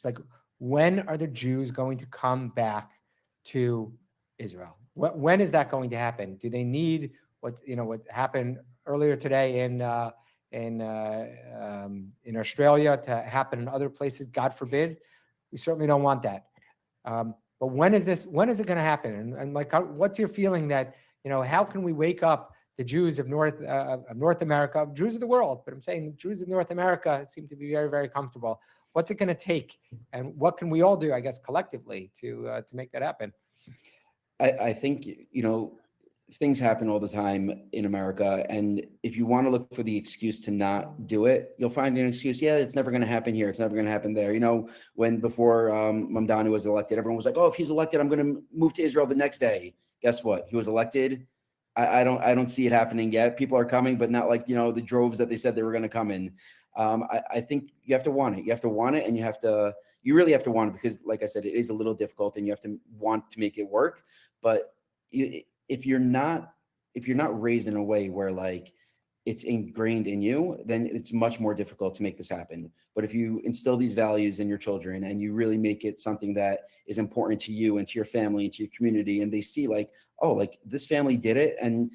Like, when are the Jews going to come back to Israel? When is that going to happen? Do they need what happened earlier today in Australia to happen in other places? God forbid. We certainly don't want that. But when is this? When is it going to happen? And like, what's your feeling that how can we wake up the Jews of North America, Jews of the world? But I'm saying the Jews of North America seem to be very, very comfortable. What's it going to take, and what can we all do, I guess, collectively to make that happen? I think, things happen all the time in America. And if you want to look for the excuse to not do it, you'll find an excuse. Yeah, it's never going to happen here. It's never going to happen there. When before Mamdani was elected, everyone was like, oh, if he's elected, I'm going to move to Israel the next day. Guess what? He was elected. I don't see it happening yet. People are coming, but not like, the droves that they said they were going to come in. I think you have to want it. You have to want it, and you really have to want it, because like I said, it is a little difficult and you have to want to make it work. But if you're not raised in a way where like it's ingrained in you, then it's much more difficult to make this happen. But if you instill these values in your children and you really make it something that is important to you and to your family and to your community, and they see like, oh, like this family did it, and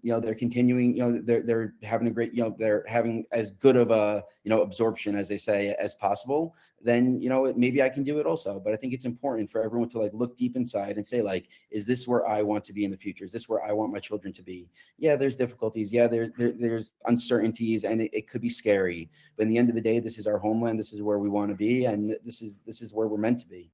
they're continuing, they're having a great, they're having as good of a, absorption, as they say, as possible, then, maybe I can do it also. But I think it's important for everyone to like look deep inside and say like, is this where I want to be in the future? Is this where I want my children to be? Yeah, there's difficulties. Yeah, there's uncertainties, and it could be scary. But in the end of the day, this is our homeland. This is where we want to be. And this is where we're meant to be.